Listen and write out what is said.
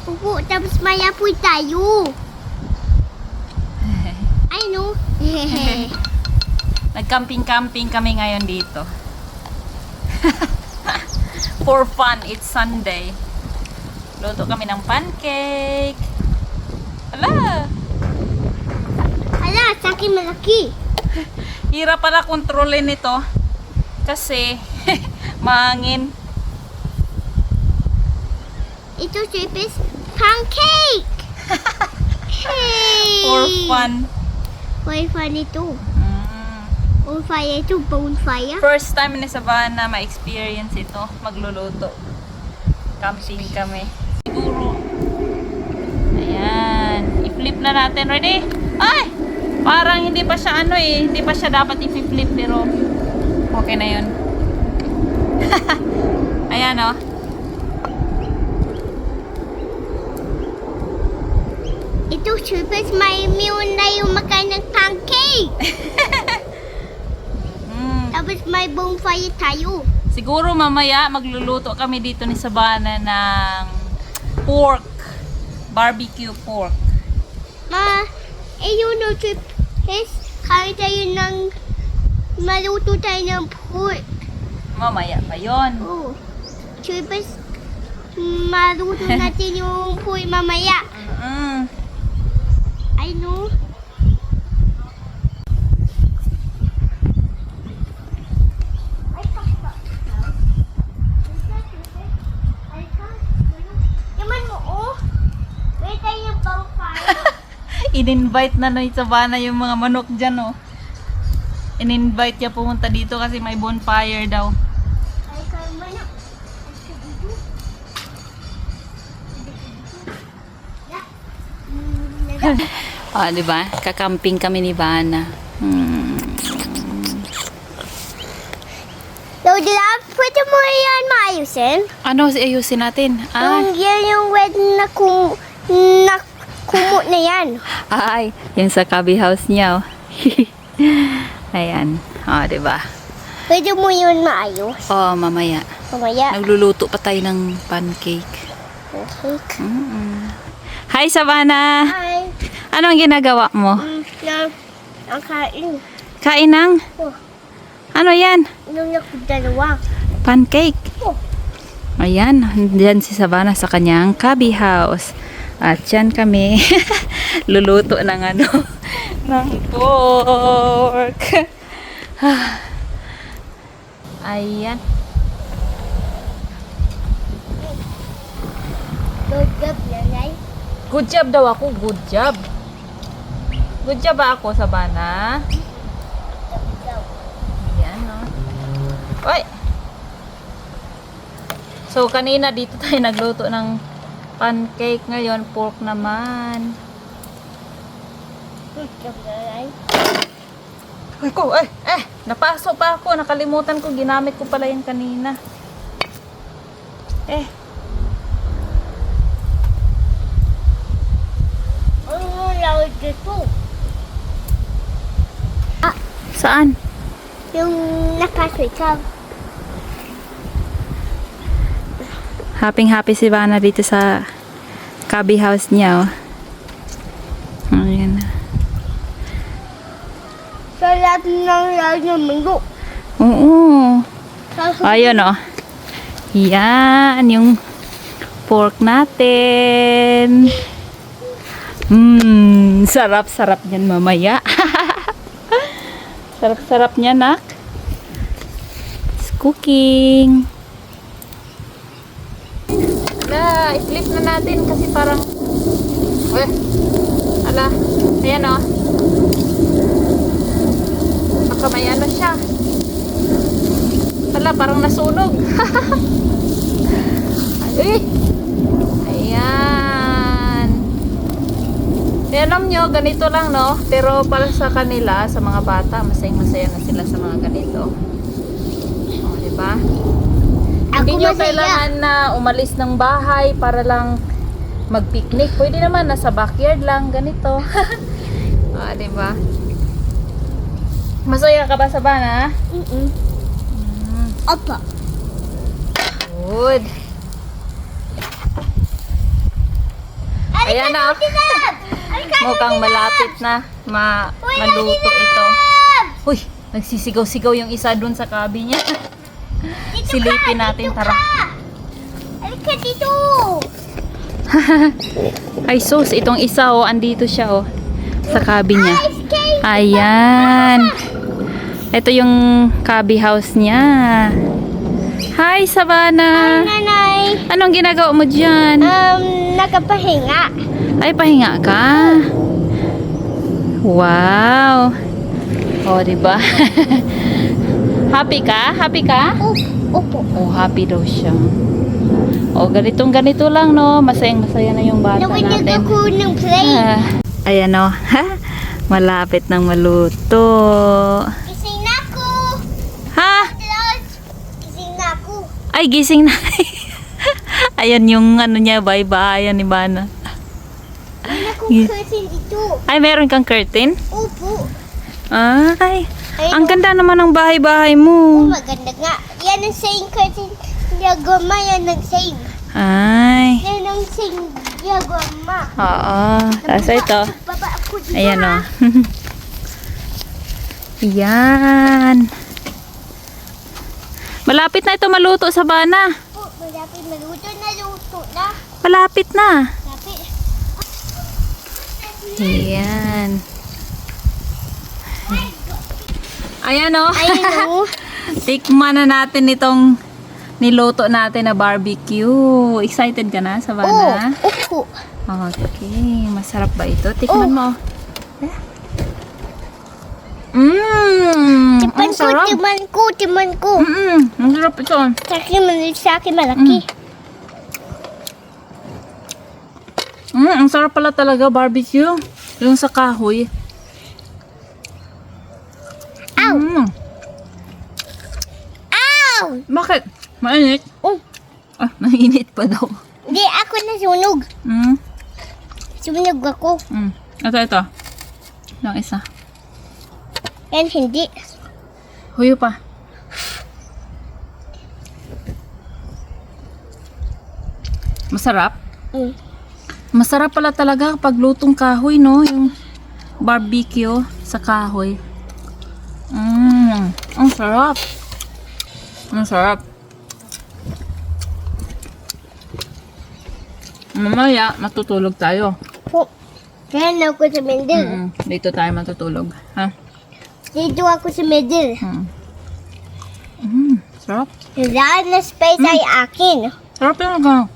Opo, tapos mayapoy tayo. Ano? Nag-camping-camping kami ngayon dito. For fun, it's Sunday. Luto kami ng pancake. Ala! Ala, sa akin malaki. Hirap pala kontrolin ito. Kasi, mahangin. Ito is pancake. Hey! For fun. For fun ito. Mm. Bonfire ito, bonfire. First time ni Savannah ma-experience ito. Magluluto. Camping kami. Siguro. Ayan. I-flip na natin. Ready? Ay! Parang hindi pa siya hindi pa siya dapat i-flip pero okay na yun. Ayan o. Ito, Chipis, may meal na yung makain ng pancake. Tapos may bonfire tayo. Siguro mamaya magluluto kami dito ni Savannah ng pork. Barbecue pork. Yun no, Chipis, kain tayo ng, maluto tayo ng pork. Mamaya pa yun. Oh, Chipis, maluto natin yung pork mamaya. I know. Yaman mo, oh. May tayo bonfire. In-invite na ni Savannah yung mga manok dyan, oh. In-invite niya pumunta dito kasi may bonfire daw. Ay, kayo man na. Ah, di ba? Kakamping kami ni Vanna. Lola, pwede mo yan maayusin? Ano ayusin natin? Yan yung red na kumot na yan. Ay, yung sa cubby house niya, oh. Ayan. Oh, di ba? Pwede mo yun maayos? Oh, mamaya. Mamaya. Nagluluto pa tayo ng pancake. Pancake. Hi, Savannah! Hi. Ano ang ginagawa mo? Ang kain. Kain ng? Oh. Ano yan? Yung dalawa. Pancake. Oh. Ayan, dyan si Savannah sa kanyang cubby house. At yan kami luluto ng ng pork. Ayan. Good job, nanay. Good job daw ako, good job. Good job ba ako, Savannah? Ayan, no? Oy! So, kanina dito tayo nagluto ng pancake. Ngayon, pork naman. Good job, nanay. Ay ko, napasok pa ako. Nakalimutan ko, ginamit ko pala yung kanina. Ano lawag dito? Saan? Yung nakaswitch up. Happy si Vanna dito sa cubby house niya, oh. Ayan. Sa lahat ng lahat ng mundo. Oo. Ayun, oh. Yan, yung pork natin. Sarap-sarap niyan mamaya. Sarap-sarap niya, nak. It's cooking. Ala, i-flip na natin kasi parang ala, ayan, oh. Baka may ano siya. Ala, parang nasunog. Ay, ayan. Alam nyo, ganito lang, no? Pero para sa kanila, sa mga bata, masayang-masaya na sila sa mga ganito. O, diba? Hindi nyo kailangan na umalis ng bahay para lang mag-picnic. Pwede naman, nasa backyard lang, ganito. O, diba? Masaya ka ba, Savannah? Opo. Good. Ayan na. Mukhang malapit na maluto ito. Uy, nagsisigaw-sigaw yung isa dun sa kabi niya. Silipin natin, tara. Halika dito. Ay sus, itong isa oh, andito siya oh. Sa kabi niya. Ice cream. Ayan. Ito yung kabi house niya. Hi, Savannah. Nanay. Anong ginagawa mo dyan? Nakapahinga. Ay, pahinga ka. Wow. O, diba? Happy ka? Happy ka? Opo. Oh, happy daw siya. O, ganito lang, no? Masayang-masaya na yung bata Nakinig natin. ako ng play. Ayan, no? Malapit nang maluto. Gising na ako. Ha? Gising na ako. Ay, gising na. Ayan yung ano niya, bahay-bahayan ni Bana. Wala akong Yes. curtain dito. Ay, meron kang curtain? Opo. Ay, Ayun, ang ganda naman ng bahay-bahay mo. maganda nga. Yan ang same curtain. Diagama yan ang same. Ay, Yan ang same diagama. oo. Tapos ito. Baba ako dito. Ayan o. ha? Yan. Malapit na ito maluto sa Bana. Oh, malapit maluto na luto na. Malapit na. Malapit. Ayan. Ayan o. Ayun o. Tikman na natin itong niluto natin na barbecue. Excited ka na, Oh, Savannah? opo. Okay. Masarap ba ito? Tikman mo. Mmm. Timan Ang ko, sarap. timan ko. Ang sarap ito. Sa akin malaki. Ang sarap pala talaga barbecue. Yung sa kahoy. Ow! Ow! Bakit? Mainit? Oh, Ah, mainit pa daw. hindi ako nasunog. Sunog ako. Ito. Yung isa. Yan hindi. Huyo pa. Masarap? Mm. Masarap pala talaga kapag lutong kahoy, no? Yung barbecue sa kahoy. Ang sarap. Ang sarap. Mamaya, matutulog tayo. Po. Kaya na ako sa middle. Dito tayo matutulog. Ha? Dito ako sa middle. Sarap. Lahat na space ay akin. Sarap talaga.